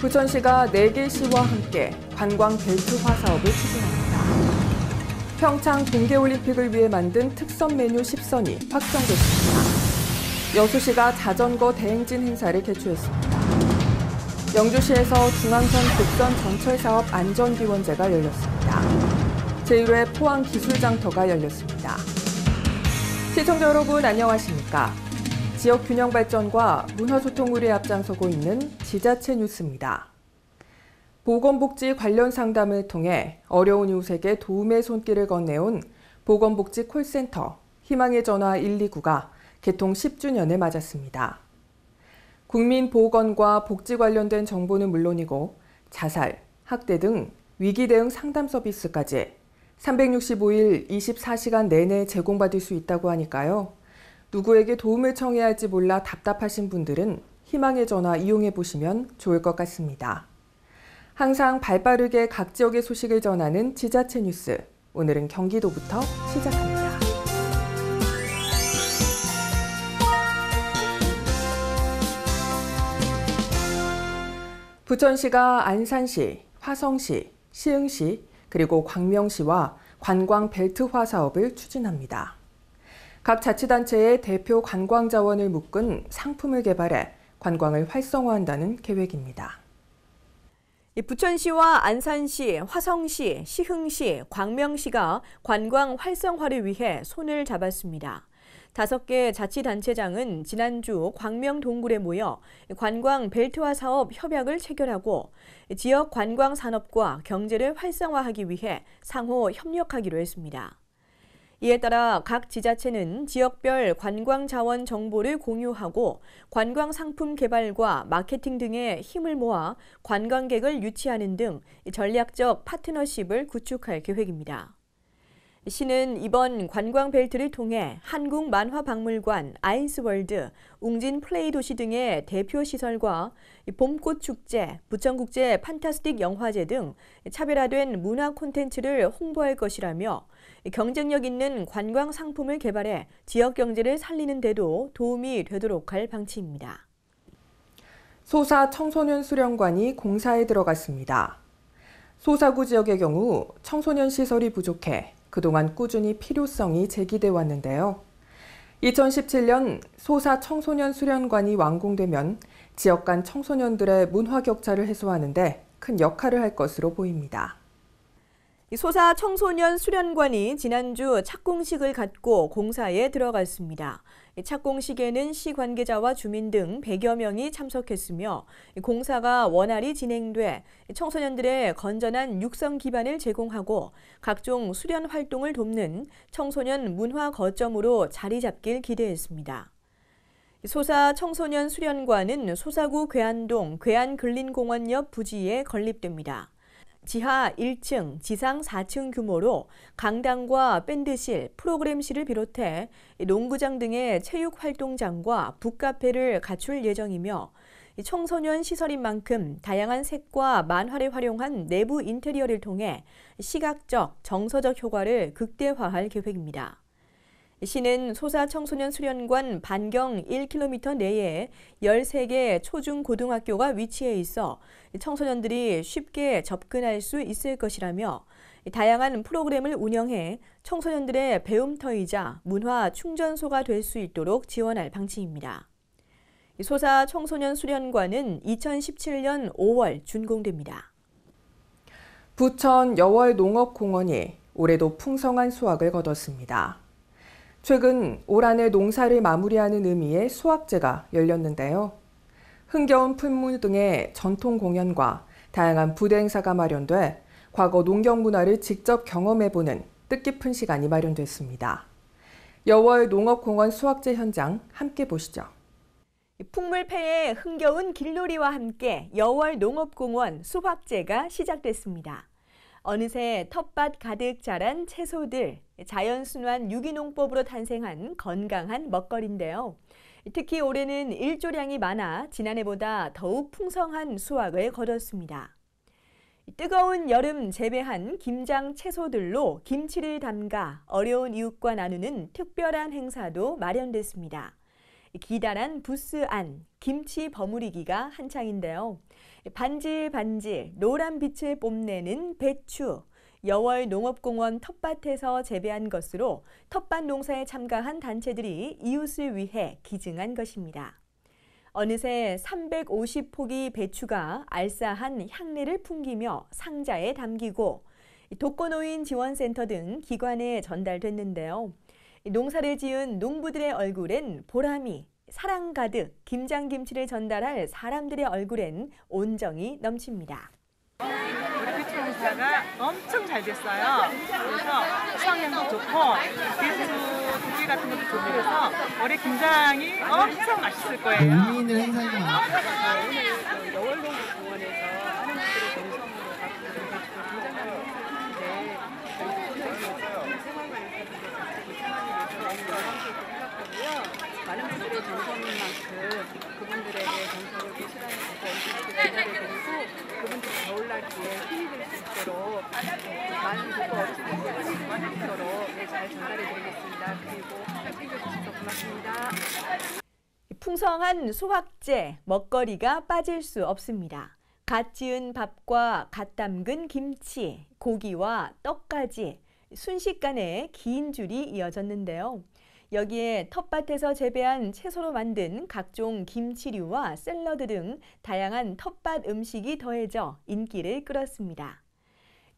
부천시가 4개 시와 함께 관광 벨트화 사업을 추진합니다. 평창 동계올림픽을 위해 만든 특선 메뉴 10선이 확정됐습니다. 여수시가 자전거 대행진 행사를 개최했습니다. 영주시에서 중앙선 국선 전철 사업 안전기원제가 열렸습니다. 제1회 포항기술장터가 열렸습니다. 시청자 여러분 안녕하십니까? 지역 균형 발전과 문화소통을 앞장서고 있는 지자체 뉴스입니다. 보건복지 관련 상담을 통해 어려운 이웃에게 도움의 손길을 건네온 보건복지 콜센터 희망의 전화 129가 개통 10주년을 맞았습니다. 국민보건과 복지 관련된 정보는 물론이고 자살, 학대 등 위기 대응 상담 서비스까지 365일 24시간 내내 제공받을 수 있다고 하니까요. 누구에게 도움을 청해야 할지 몰라 답답하신 분들은 희망의 전화 이용해 보시면 좋을 것 같습니다. 항상 발빠르게 각 지역의 소식을 전하는 지자체 뉴스, 오늘은 경기도부터 시작합니다. 부천시가 안산시, 화성시, 시흥시, 그리고 광명시와 관광 벨트화 사업을 추진합니다. 각 자치단체의 대표 관광 자원을 묶은 상품을 개발해 관광을 활성화한다는 계획입니다. 부천시와 안산시, 화성시, 시흥시, 광명시가 관광 활성화를 위해 손을 잡았습니다. 5개 자치단체장은 지난주 광명 동굴에 모여 관광 벨트화 사업 협약을 체결하고 지역 관광 산업과 경제를 활성화하기 위해 상호 협력하기로 했습니다. 이에 따라 각 지자체는 지역별 관광 자원 정보를 공유하고 관광 상품 개발과 마케팅 등에 힘을 모아 관광객을 유치하는 등 전략적 파트너십을 구축할 계획입니다. 시는 이번 관광 벨트를 통해 한국만화박물관, 아이스월드, 웅진 플레이도시 등의 대표 시설과 봄꽃축제, 부천국제 판타스틱 영화제 등 차별화된 문화 콘텐츠를 홍보할 것이라며 경쟁력 있는 관광 상품을 개발해 지역 경제를 살리는 데도 도움이 되도록 할 방침입니다. 소사 청소년 수련관이 공사에 들어갔습니다. 소사구 지역의 경우 청소년 시설이 부족해 그동안 꾸준히 필요성이 제기돼 왔는데요. 2017년 소사 청소년 수련관이 완공되면 지역 간 청소년들의 문화 격차를 해소하는 데 큰 역할을 할 것으로 보입니다. 소사 청소년 수련관이 지난주 착공식을 갖고 공사에 들어갔습니다. 착공식에는 시 관계자와 주민 등 100여 명이 참석했으며 공사가 원활히 진행돼 청소년들의 건전한 육성 기반을 제공하고 각종 수련 활동을 돕는 청소년 문화 거점으로 자리 잡길 기대했습니다. 소사 청소년 수련관은 소사구 괴안동 괴안근린공원 옆 부지에 건립됩니다. 지하 1층, 지상 4층 규모로 강당과 밴드실, 프로그램실을 비롯해 농구장 등의 체육활동장과 북카페를 갖출 예정이며 청소년 시설인 만큼 다양한 색과 만화를 활용한 내부 인테리어를 통해 시각적, 정서적 효과를 극대화할 계획입니다. 시는 소사 청소년 수련관 반경 1km 내에 13개 초중고등학교가 위치해 있어 청소년들이 쉽게 접근할 수 있을 것이라며 다양한 프로그램을 운영해 청소년들의 배움터이자 문화 충전소가 될 수 있도록 지원할 방침입니다. 소사 청소년 수련관은 2017년 5월 준공됩니다. 부천 여월 농업공원이 올해도 풍성한 수확을 거뒀습니다. 최근 올 한해 농사를 마무리하는 의미의 수확제가 열렸는데요. 흥겨운 풀무 등의 전통 공연과 다양한 부대 행사가 마련돼 과거 농경 문화를 직접 경험해보는 뜻깊은 시간이 마련됐습니다. 여월 농업공원 수확제 현장 함께 보시죠. 풍물패의 흥겨운 길놀이와 함께 여월 농업공원 수확제가 시작됐습니다. 어느새 텃밭 가득 자란 채소들, 자연순환 유기농법으로 탄생한 건강한 먹거리인데요. 특히 올해는 일조량이 많아 지난해보다 더욱 풍성한 수확을 거뒀습니다. 뜨거운 여름 재배한 김장 채소들로 김치를 담가 어려운 이웃과 나누는 특별한 행사도 마련됐습니다. 기다란 부스 안 김치 버무리기가 한창인데요. 반질반질 노란 빛을 뽐내는 배추. 여월 농업공원 텃밭에서 재배한 것으로 텃밭 농사에 참가한 단체들이 이웃을 위해 기증한 것입니다. 어느새 350포기 배추가 알싸한 향내를 풍기며 상자에 담기고 독거노인 지원센터 등 기관에 전달됐는데요. 농사를 지은 농부들의 얼굴엔 보람이, 사랑 가득 김장김치를 전달할 사람들의 얼굴엔 온정이 넘칩니다. 우리 배추 농사가 엄청 잘 됐어요. 그래서 수확량도 좋고 배추 두께 같은 것도 좋고 해서 올해 김장이 엄청 맛있을 거예요. 의미 있는 행사입니다. 오늘 여월농업공원에서 많은 분들의 정성으로 갖고 많은 분들의 정성인 만큼 그분들에게 정성을 고스란히 기다려드리고 그분들이 겨울날기에 힘이 될 수 있도록 많은 국가 어르신들께 힘이 될 수 있도록 잘 전달해드리겠습니다. 그리고 챙겨주셔서 고맙습니다. 풍성한 수확제, 먹거리가 빠질 수 없습니다. 갓 지은 밥과 갓 담근 김치, 고기와 떡까지 순식간에 긴 줄이 이어졌는데요. 여기에 텃밭에서 재배한 채소로 만든 각종 김치류와 샐러드 등 다양한 텃밭 음식이 더해져 인기를 끌었습니다.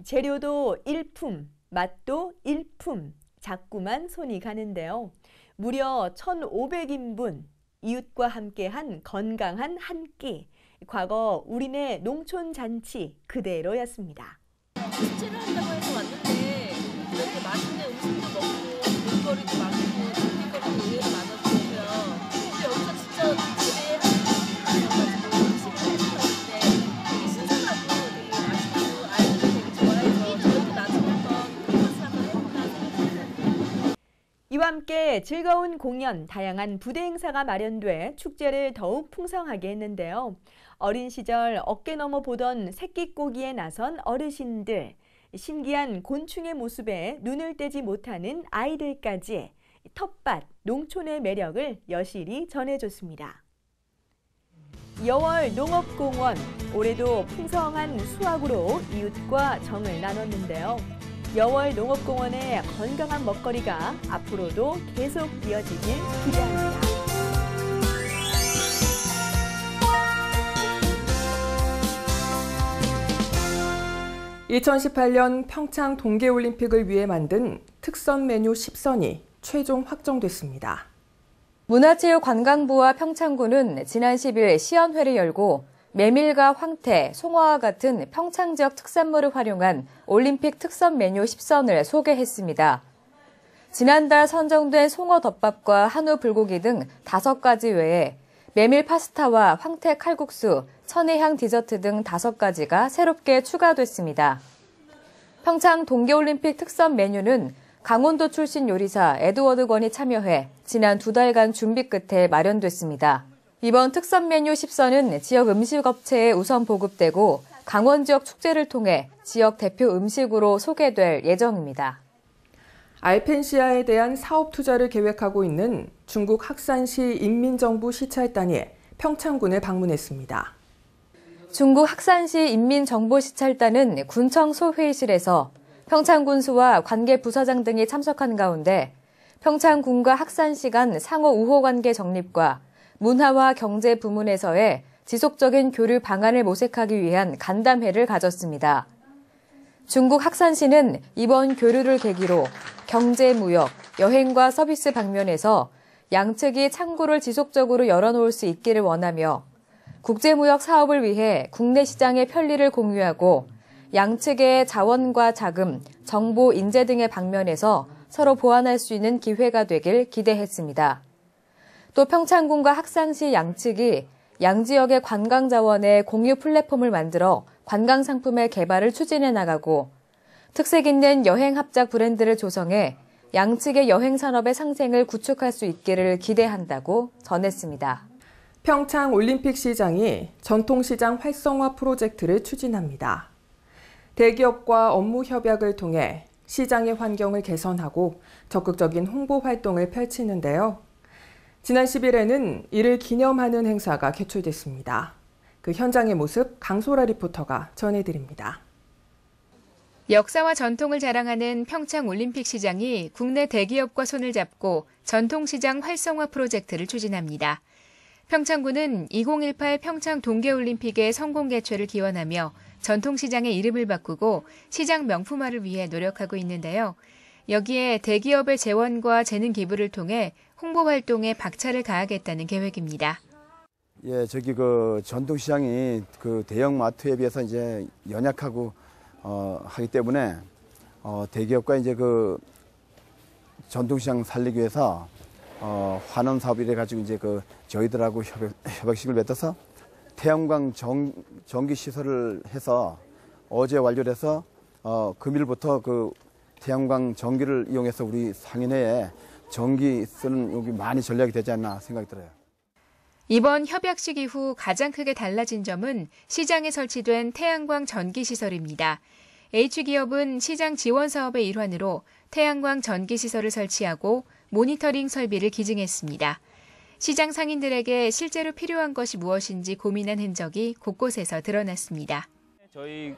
재료도 일품, 맛도 일품, 자꾸만 손이 가는데요. 무려 1,500인분, 이웃과 함께한 건강한 한 끼, 과거 우리네 농촌 잔치 그대로였습니다. 축제를 한다고 해서 왔는데 이렇게 맛있는 음식도 먹고 볼거리도 많고 즐길거리도 의외로 많았고요. 근데 여기서 진짜 재배해가지고 음식을 해주셨는데 되게 신선하고 되게 맛있고 아이들이 되게 좋아해서 저희도 나중에 한번 크리스마스 한번 해볼까 생각합니다. 이와 함께 즐거운 공연, 다양한 부대 행사가 마련돼 축제를 더욱 풍성하게 했는데요. 어린 시절 어깨 넘어 보던 새끼꼬기에 나선 어르신들, 신기한 곤충의 모습에 눈을 떼지 못하는 아이들까지 텃밭, 농촌의 매력을 여실히 전해줬습니다. 여월 농업공원, 올해도 풍성한 수확으로 이웃과 정을 나눴는데요. 여월 농업공원의 건강한 먹거리가 앞으로도 계속 이어지길 기대합니다. 2018년 평창 동계올림픽을 위해 만든 특선 메뉴 10선이 최종 확정됐습니다. 문화체육관광부와 평창군은 지난 10일 시연회를 열고 메밀과 황태, 송어와 같은 평창 지역 특산물을 활용한 올림픽 특선 메뉴 10선을 소개했습니다. 지난달 선정된 송어 덮밥과 한우 불고기 등 5가지 외에 메밀 파스타와 황태 칼국수, 천혜향 디저트 등 5가지가 새롭게 추가됐습니다. 평창 동계올림픽 특선 메뉴는 강원도 출신 요리사 에드워드 건이 참여해 지난 2달간 준비 끝에 마련됐습니다. 이번 특선 메뉴 10선은 지역 음식업체에 우선 보급되고 강원 지역 축제를 통해 지역 대표 음식으로 소개될 예정입니다. 알펜시아에 대한 사업 투자를 계획하고 있는 중국 학산시 인민정부 시찰단이 평창군을 방문했습니다. 중국 학산시 인민정보시찰단은 군청 소회의실에서 평창군수와 관계 부서장 등이 참석한 가운데 평창군과 학산시 간 상호 우호 관계 정립과 문화와 경제 부문에서의 지속적인 교류 방안을 모색하기 위한 간담회를 가졌습니다. 중국 학산시는 이번 교류를 계기로 경제, 무역, 여행과 서비스 방면에서 양측이 창구를 지속적으로 열어놓을 수 있기를 원하며 국제무역 사업을 위해 국내 시장의 편리를 공유하고 양측의 자원과 자금, 정보, 인재 등의 방면에서 서로 보완할 수 있는 기회가 되길 기대했습니다. 또 평창군과 학산시 양측이 양지역의 관광자원의 공유 플랫폼을 만들어 관광상품의 개발을 추진해 나가고 특색 있는 여행 합작 브랜드를 조성해 양측의 여행 산업의 상생을 구축할 수 있기를 기대한다고 전했습니다. 평창 올림픽 시장이 전통시장 활성화 프로젝트를 추진합니다. 대기업과 업무 협약을 통해 시장의 환경을 개선하고 적극적인 홍보 활동을 펼치는데요. 지난 10일에는 이를 기념하는 행사가 개최됐습니다. 그 현장의 모습 강소라 리포터가 전해드립니다. 역사와 전통을 자랑하는 평창올림픽시장이 국내 대기업과 손을 잡고 전통시장 활성화 프로젝트를 추진합니다. 평창군은 2018 평창 동계올림픽의 성공 개최를 기원하며 전통시장의 이름을 바꾸고 시장 명품화를 위해 노력하고 있는데요. 여기에 대기업의 재원과 재능 기부를 통해 홍보 활동에 박차를 가하겠다는 계획입니다. 예, 전통시장이 대형 마트에 비해서 이제 연약하고 하기 때문에 대기업과 이제 전통시장 살리기 위해서 환원 사업이래 가지고 이제 저희들하고 협약식을 맺어서 태양광 전기 시설을 해서 어제 완료를 해서 금일부터 태양광 전기를 이용해서 우리 상인회에 전기 쓰는 여기 많이 전략이 되지 않나 생각이 들어요. 이번 협약식 이후 가장 크게 달라진 점은 시장에 설치된 태양광 전기 시설입니다. H기업은 시장 지원 사업의 일환으로 태양광 전기 시설을 설치하고 모니터링 설비를 기증했습니다. 시장 상인들에게 실제로 필요한 것이 무엇인지 고민한 흔적이 곳곳에서 드러났습니다. 저희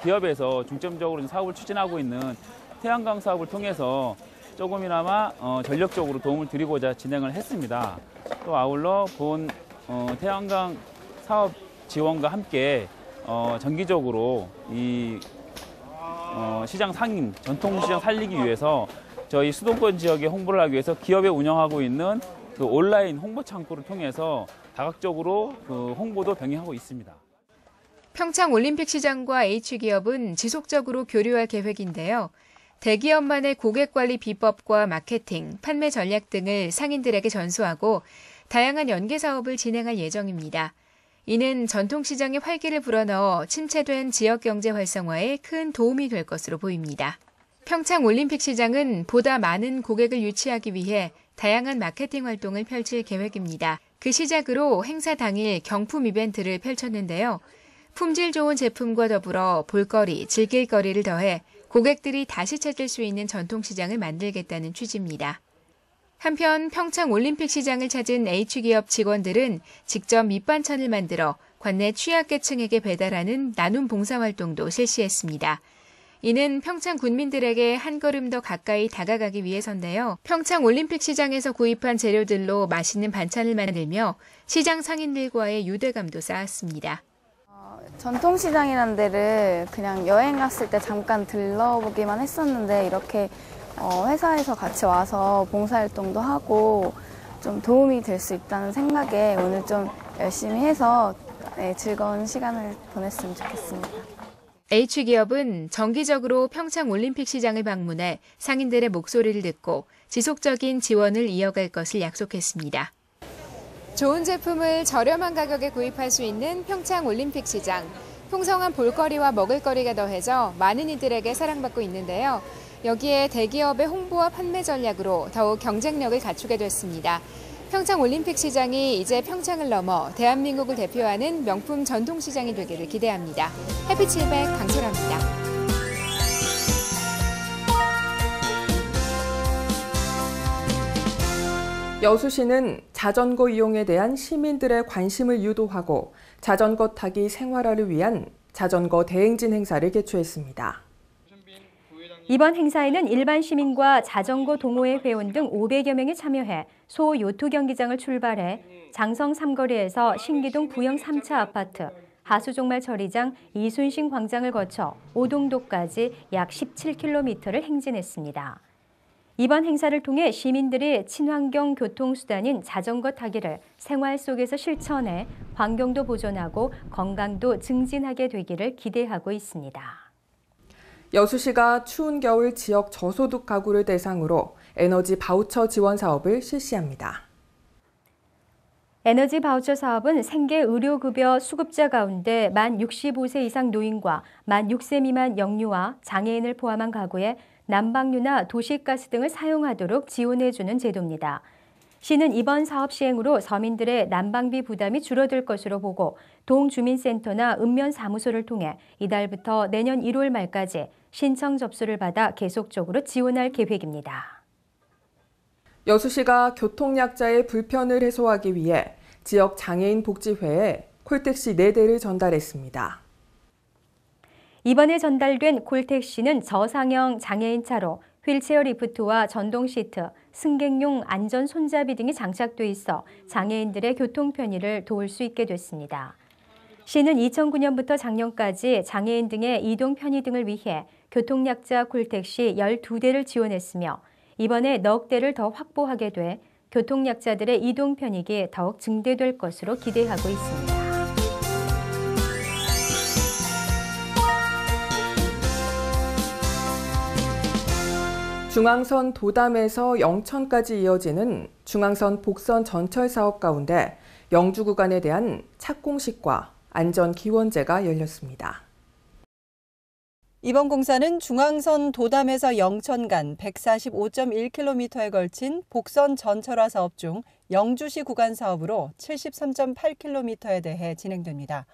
기업에서 중점적으로 사업을 추진하고 있는 태양광 사업을 통해서 조금이나마 전력적으로 도움을 드리고자 진행을 했습니다. 또 아울러 본 태양광 사업 지원과 함께 정기적으로 이 시장 상인, 전통시장 살리기 위해서 저희 수도권 지역에 홍보를 하기 위해서 기업에 운영하고 있는 온라인 홍보 창구를 통해서 다각적으로 홍보도 병행하고 있습니다. 평창올림픽시장과 H기업은 지속적으로 교류할 계획인데요. 대기업만의 고객관리 비법과 마케팅, 판매 전략 등을 상인들에게 전수하고 다양한 연계 사업을 진행할 예정입니다. 이는 전통시장의 활기를 불어넣어 침체된 지역경제 활성화에 큰 도움이 될 것으로 보입니다. 평창올림픽시장은 보다 많은 고객을 유치하기 위해 다양한 마케팅 활동을 펼칠 계획입니다. 그 시작으로 행사 당일 경품 이벤트를 펼쳤는데요. 품질 좋은 제품과 더불어 볼거리, 즐길거리를 더해 고객들이 다시 찾을 수 있는 전통시장을 만들겠다는 취지입니다. 한편 평창올림픽시장을 찾은 H기업 직원들은 직접 밑반찬을 만들어 관내 취약계층에게 배달하는 나눔 봉사활동도 실시했습니다. 이는 평창 군민들에게 한 걸음 더 가까이 다가가기 위해서인데요. 평창올림픽시장에서 구입한 재료들로 맛있는 반찬을 만들며 시장 상인들과의 유대감도 쌓았습니다. 전통시장이라는 데를 그냥 여행 갔을 때 잠깐 들러보기만 했었는데 이렇게 회사에서 같이 와서 봉사활동도 하고 좀 도움이 될 수 있다는 생각에 오늘 좀 열심히 해서 즐거운 시간을 보냈으면 좋겠습니다. H기업은 정기적으로 평창올림픽시장을 방문해 상인들의 목소리를 듣고 지속적인 지원을 이어갈 것을 약속했습니다. 좋은 제품을 저렴한 가격에 구입할 수 있는 평창올림픽시장. 풍성한 볼거리와 먹을거리가 더해져 많은 이들에게 사랑받고 있는데요. 여기에 대기업의 홍보와 판매 전략으로 더욱 경쟁력을 갖추게 됐습니다. 평창올림픽시장이 이제 평창을 넘어 대한민국을 대표하는 명품 전통시장이 되기를 기대합니다. 해피칠백 강소라입니다. 여수시는 자전거 이용에 대한 시민들의 관심을 유도하고 자전거 타기 생활화를 위한 자전거 대행진 행사를 개최했습니다. 이번 행사에는 일반 시민과 자전거 동호회 회원 등 500여 명이 참여해 소 요트 경기장을 출발해 장성 삼거리에서 신기동 부영 3차 아파트, 하수종말 처리장 이순신 광장을 거쳐 오동도까지 약 17km를 행진했습니다. 이번 행사를 통해 시민들이 친환경 교통수단인 자전거 타기를 생활 속에서 실천해 환경도 보존하고 건강도 증진하게 되기를 기대하고 있습니다. 여수시가 추운 겨울 지역 저소득 가구를 대상으로 에너지 바우처 지원 사업을 실시합니다. 에너지 바우처 사업은 생계 의료급여 수급자 가운데 만 65세 이상 노인과 만 6세 미만 영유아, 장애인을 포함한 가구에 난방유나 도시가스 등을 사용하도록 지원해주는 제도입니다. 시는 이번 사업 시행으로 서민들의 난방비 부담이 줄어들 것으로 보고 동주민센터나 읍면사무소를 통해 이달부터 내년 1월 말까지 신청 접수를 받아 계속적으로 지원할 계획입니다. 여수시가 교통약자의 불편을 해소하기 위해 지역 장애인 복지회에 콜택시 4대를 전달했습니다. 이번에 전달된 콜택시는 저상형 장애인 차로, 휠체어 리프트와 전동 시트, 승객용 안전 손잡이 등이 장착돼 있어 장애인들의 교통 편의를 도울 수 있게 됐습니다. 시는 2009년부터 작년까지 장애인 등의 이동 편의 등을 위해 교통약자 콜택시 12대를 지원했으며 이번에 넉 대를 더 확보하게 돼 교통약자들의 이동 편익이 더욱 증대될 것으로 기대하고 있습니다. 중앙선 도담에서 영천까지 이어지는 중앙선 복선 전철 사업 가운데 영주 구간에 대한 착공식과 안전 기원제가 열렸습니다. 이번 공사는 중앙선 도담에서 영천 간 145.1km에 걸친 복선 전철화 사업 중 영주시 구간 사업으로 73.8km에 대해 진행됩니다.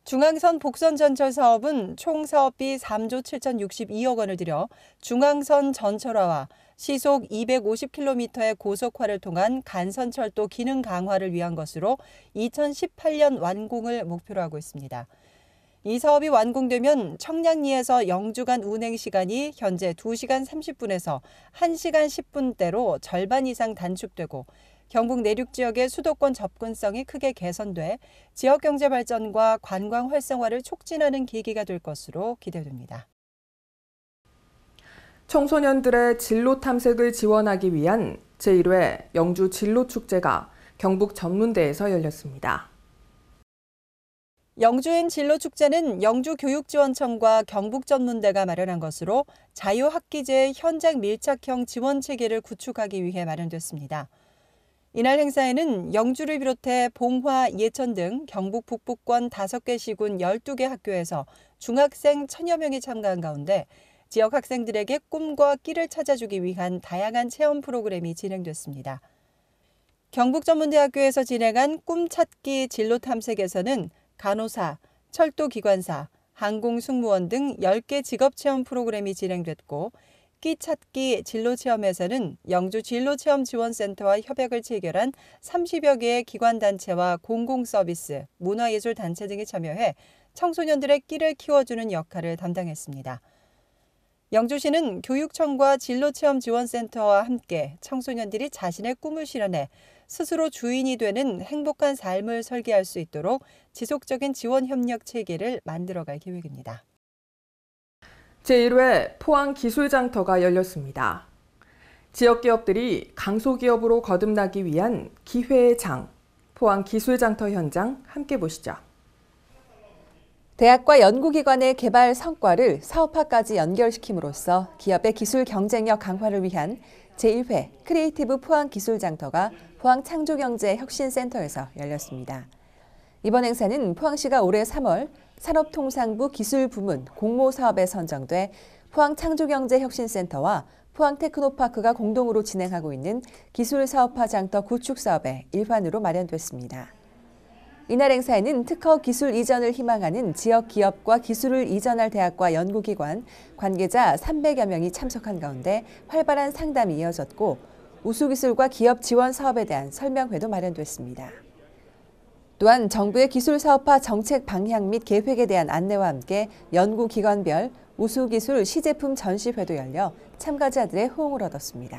중앙선 복선 전철 사업은 총 사업비 3조 7,062억 원을 들여 중앙선 전철화와 시속 250km의 고속화를 통한 간선철도 기능 강화를 위한 것으로 2018년 완공을 목표로 하고 있습니다. 이 사업이 완공되면 청량리에서 영주 간 운행 시간이 현재 2시간 30분에서 1시간 10분대로 절반 이상 단축되고 경북 내륙 지역의 수도권 접근성이 크게 개선돼 지역 경제 발전과 관광 활성화를 촉진하는 계기가 될 것으로 기대됩니다. 청소년들의 진로 탐색을 지원하기 위한 제1회 영주 진로축제가 경북 전문대에서 열렸습니다. 영주인 진로축제는 영주교육지원청과 경북전문대가 마련한 것으로 자유학기제의 현장 밀착형 지원 체계를 구축하기 위해 마련됐습니다. 이날 행사에는 영주를 비롯해 봉화, 예천 등 경북 북부권 5개 시군 12개 학교에서 중학생 1000여 명이 참가한 가운데 지역 학생들에게 꿈과 끼를 찾아주기 위한 다양한 체험 프로그램이 진행됐습니다. 경북전문대학교에서 진행한 꿈찾기 진로 탐색에서는 간호사, 철도기관사, 항공승무원 등 10개 직업체험 프로그램이 진행됐고 끼찾기 진로체험에서는 영주 진로체험지원센터와 협약을 체결한 30여 개의 기관단체와 공공서비스, 문화예술단체 등이 참여해 청소년들의 끼를 키워주는 역할을 담당했습니다. 영주시는 교육청과 진로체험지원센터와 함께 청소년들이 자신의 꿈을 실현해 스스로 주인이 되는 행복한 삶을 설계할 수 있도록 지속적인 지원 협력 체계를 만들어갈 계획입니다. 제1회 포항기술장터가 열렸습니다. 지역 기업들이 강소기업으로 거듭나기 위한 기회의 장, 포항기술장터 현장 함께 보시죠. 대학과 연구기관의 개발 성과를 사업화까지 연결시킴으로써 기업의 기술 경쟁력 강화를 위한 제1회 크리에이티브 포항기술장터가 포항창조경제혁신센터에서 열렸습니다. 이번 행사는 포항시가 올해 3월 산업통상부 기술부문 공모사업에 선정돼 포항창조경제혁신센터와 포항테크노파크가 공동으로 진행하고 있는 기술사업화 장터 구축 사업의 일환으로 마련됐습니다. 이날 행사에는 특허 기술 이전을 희망하는 지역 기업과 기술을 이전할 대학과 연구기관, 관계자 300여 명이 참석한 가운데 활발한 상담이 이어졌고 우수기술과 기업 지원 사업에 대한 설명회도 마련됐습니다. 또한 정부의 기술사업화 정책 방향 및 계획에 대한 안내와 함께 연구기관별 우수기술 시제품 전시회도 열려 참가자들의 호응을 얻었습니다.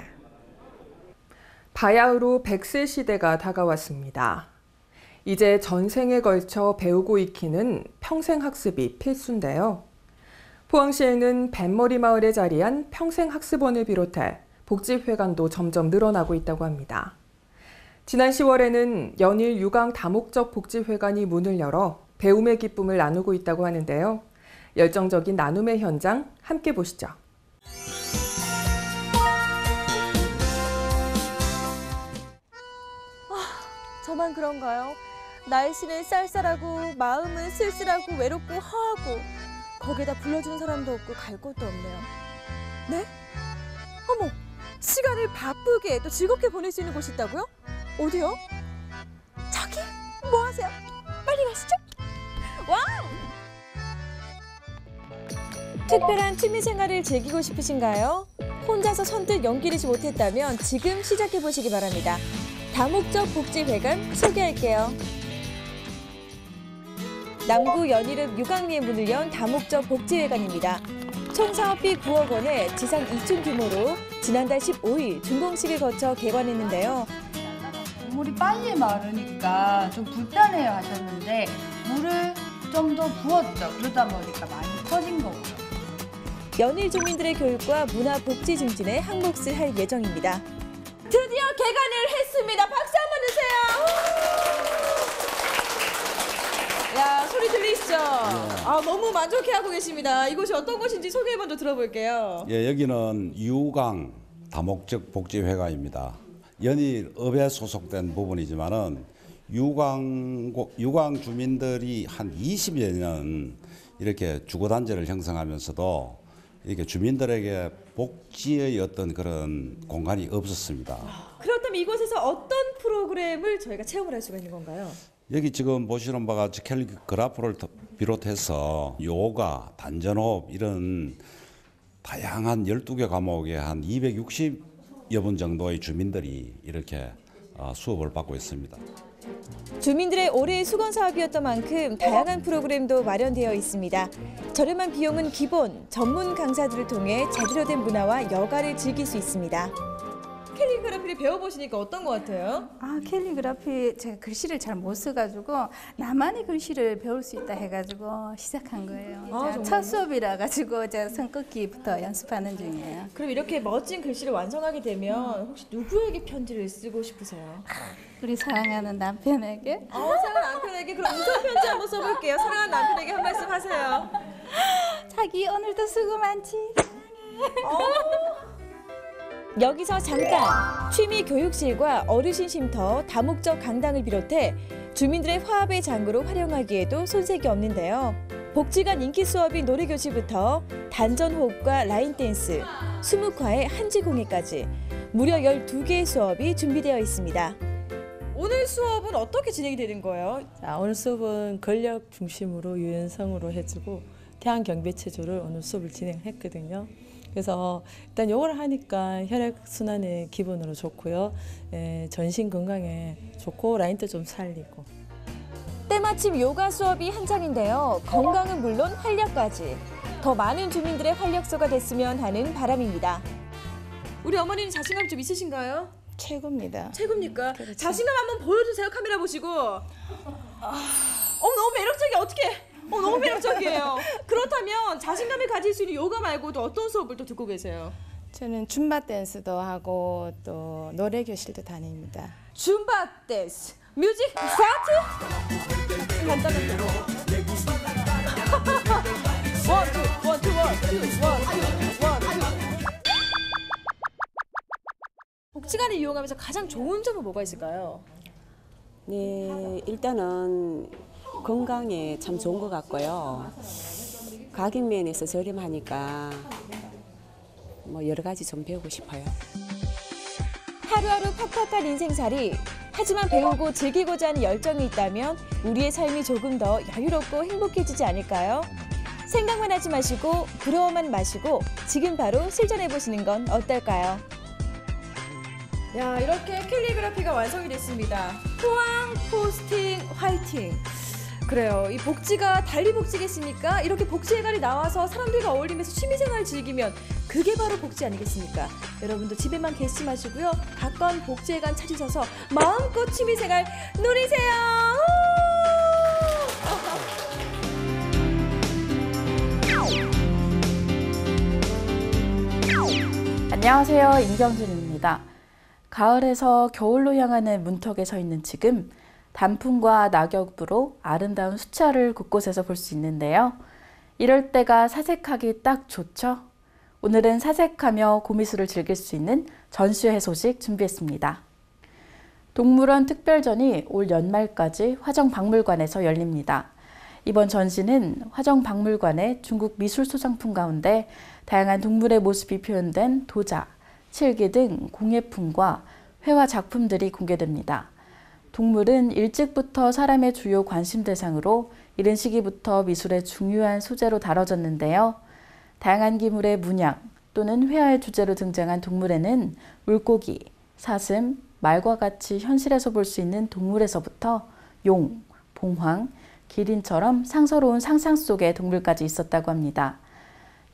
바야흐로 100세 시대가 다가왔습니다. 이제 전생에 걸쳐 배우고 익히는 평생학습이 필수인데요. 포항시에는 뱃머리 마을에 자리한 평생학습원을 비롯해 복지회관도 점점 늘어나고 있다고 합니다. 지난 10월에는 연일 유광 다목적 복지회관이 문을 열어 배움의 기쁨을 나누고 있다고 하는데요. 열정적인 나눔의 현장 함께 보시죠. 저만 그런가요? 날씨는 쌀쌀하고 마음은 쓸쓸하고 외롭고 허하고 거기에다 불러주는 사람도 없고 갈 곳도 없네요. 네? 어머! 시간을 바쁘게 또 즐겁게 보낼 수 있는 곳이 있다고요? 어디요? 저기! 뭐 하세요? 빨리 가시죠! 와우! 특별한 취미생활을 즐기고 싶으신가요? 혼자서 선뜻 용기내지 못했다면 지금 시작해보시기 바랍니다. 다목적 복지회관 소개할게요. 남구 연희읍 유강리에 문을 연 다목적 복지회관입니다. 총 사업비 9억 원에 지상 2층 규모로 지난달 15일 준공식을 거쳐 개관했는데요. 물이 빨리 마르니까 좀 불편해요 하셨는데 물을 좀 더 부었죠. 그러다 보니까 많이 커진 거고요. 연일 주민들의 교육과 문화 복지 증진에 한몫을 할 예정입니다. 드디어 개관을 했습니다. 박수 한번 주세요. 야, 소리 들리시죠? 아, 너무 만족해하고 계십니다. 이곳이 어떤 곳인지 소개 먼저 들어볼게요. 예, 여기는 유강 다목적 복지회관입니다. 연일읍에 소속된 부분이지만은 유강 주민들이 한 20여 년 이렇게 주거단지를 형성하면서도 이렇게 주민들에게 복지의 어떤 그런 공간이 없었습니다. 그렇다면 이곳에서 어떤 프로그램을 저희가 체험을 할 수가 있는 건가요? 여기 지금 보시는 바와 같이 캘리그라프를 비롯해서 요가, 단전호흡 이런 다양한 12개 과목에 한 260여 분 정도의 주민들이 이렇게 수업을 받고 있습니다. 주민들의 올해의 수건 사업이었던 만큼 다양한 프로그램도 마련되어 있습니다. 저렴한 비용은 기본, 전문 강사들을 통해 제대로 된 문화와 여가를 즐길 수 있습니다. 캘리그라피를 배워보시니까 어떤 것 같아요? 캘리그라피 제가 글씨를 잘 못 써가지고 나만의 글씨를 배울 수 있다 해가지고 시작한 거예요. 첫 수업이라 가지고 제가 손긋기부터 연습하는 중이에요. 그럼 이렇게 멋진 글씨를 완성하게 되면 혹시 누구에게 편지를 쓰고 싶으세요? 우리 사랑하는 남편에게. 사랑하는 남편에게 그럼 음성 편지 한번 써볼게요. 사랑하는 남편에게 한 말씀 하세요. 자기 오늘도 수고 많지. 여기서 잠깐 취미 교육실과 어르신 쉼터, 다목적 강당을 비롯해 주민들의 화합의 장구로 활용하기에도 손색이 없는데요. 복지관 인기 수업인 노래교실부터 단전호흡과 라인댄스, 수묵화의 한지공예까지 무려 12개의 수업이 준비되어 있습니다. 오늘 수업은 어떻게 진행이 되는 거예요? 오늘 수업은 근력 중심으로 유연성으로 해주고 태양경배체조를 오늘 수업을 진행했거든요. 그래서 일단 요걸 하니까 혈액순환에 기본으로 좋고요. 전신 건강에 좋고 라인도 좀 살리고. 때마침 요가 수업이 한창인데요. 건강은 물론 활력까지. 더 많은 주민들의 활력소가 됐으면 하는 바람입니다. 우리 어머니는 자신감 좀 있으신가요? 최고입니다. 최고입니까? 그렇죠. 자신감 한번 보여주세요. 카메라 보시고. 너무 매력적이야. 어떡해. 너무 매력적이에요. 그렇다면 자신감을 가질 수 있는 요가 말고도 어떤 수업을 또 듣고 계세요? 저는 줌바 댄스도 하고 또 노래 교실도 다닙니다. 줌바 댄스, 뮤직 스타트. 간단하게. 원, 투. 복지관을 이용하면서 가장 좋은 점은 뭐가 있을까요? 네, 일단은 건강에 참 좋은 것 같고요. 가격 면에서 저렴하니까 뭐 여러 가지 좀 배우고 싶어요. 하루하루 팍팍한 인생살이, 하지만 배우고 즐기고자 하는 열정이 있다면 우리의 삶이 조금 더 여유롭고 행복해지지 않을까요? 생각만 하지 마시고 부러워만 마시고 지금 바로 실천해보시는 건 어떨까요? 야, 이렇게 캘리그라피가 완성이 됐습니다. 포항 포스팅 화이팅! 그래요. 이 복지가 달리 복지겠습니까? 이렇게 복지회관에 나와서 사람들과 어울리면서 취미생활을 즐기면 그게 바로 복지 아니겠습니까? 여러분도 집에만 계시지 마시고요. 가까운 복지회관 찾으셔서 마음껏 취미생활 누리세요. 안녕하세요. 임경진입니다. 가을에서 겨울로 향하는 문턱에 서 있는 지금 단풍과 낙엽으로 아름다운 수차를 곳곳에서 볼 수 있는데요. 이럴 때가 사색하기 딱 좋죠? 오늘은 사색하며 고미술을 즐길 수 있는 전시회 소식 준비했습니다. 동물원 특별전이 올 연말까지 화정박물관에서 열립니다. 이번 전시는 화정박물관의 중국 미술 소장품 가운데 다양한 동물의 모습이 표현된 도자, 칠기 등 공예품과 회화 작품들이 공개됩니다. 동물은 일찍부터 사람의 주요 관심 대상으로 이른 시기부터 미술의 중요한 소재로 다뤄졌는데요. 다양한 기물의 문양, 또는 회화의 주제로 등장한 동물에는 물고기, 사슴, 말과 같이 현실에서 볼 수 있는 동물에서부터 용, 봉황, 기린처럼 상서로운 상상 속의 동물까지 있었다고 합니다.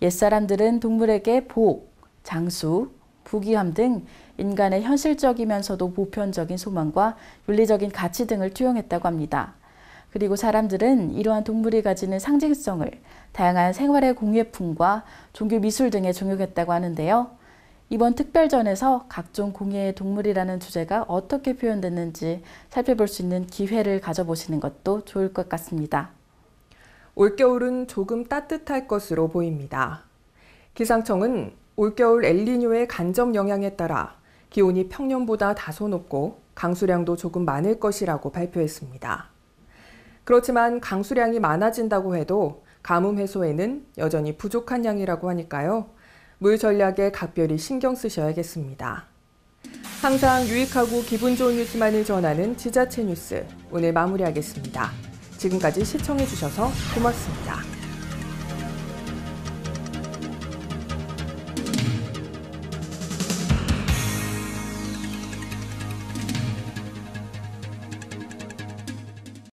옛사람들은 동물에게 복, 장수, 부귀함 등 인간의 현실적이면서도 보편적인 소망과 윤리적인 가치 등을 투영했다고 합니다. 그리고 사람들은 이러한 동물이 가지는 상징성을 다양한 생활의 공예품과 종교 미술 등에 종용했다고 하는데요. 이번 특별전에서 각종 공예의 동물이라는 주제가 어떻게 표현됐는지 살펴볼 수 있는 기회를 가져보시는 것도 좋을 것 같습니다. 올겨울은 조금 따뜻할 것으로 보입니다. 기상청은 올겨울 엘니뇨의 간접 영향에 따라 기온이 평년보다 다소 높고 강수량도 조금 많을 것이라고 발표했습니다. 그렇지만 강수량이 많아진다고 해도 가뭄 해소에는 여전히 부족한 양이라고 하니까요. 물 전략에 각별히 신경 쓰셔야겠습니다. 항상 유익하고 기분 좋은 뉴스만을 전하는 지자체 뉴스, 오늘 마무리하겠습니다. 지금까지 시청해주셔서 고맙습니다.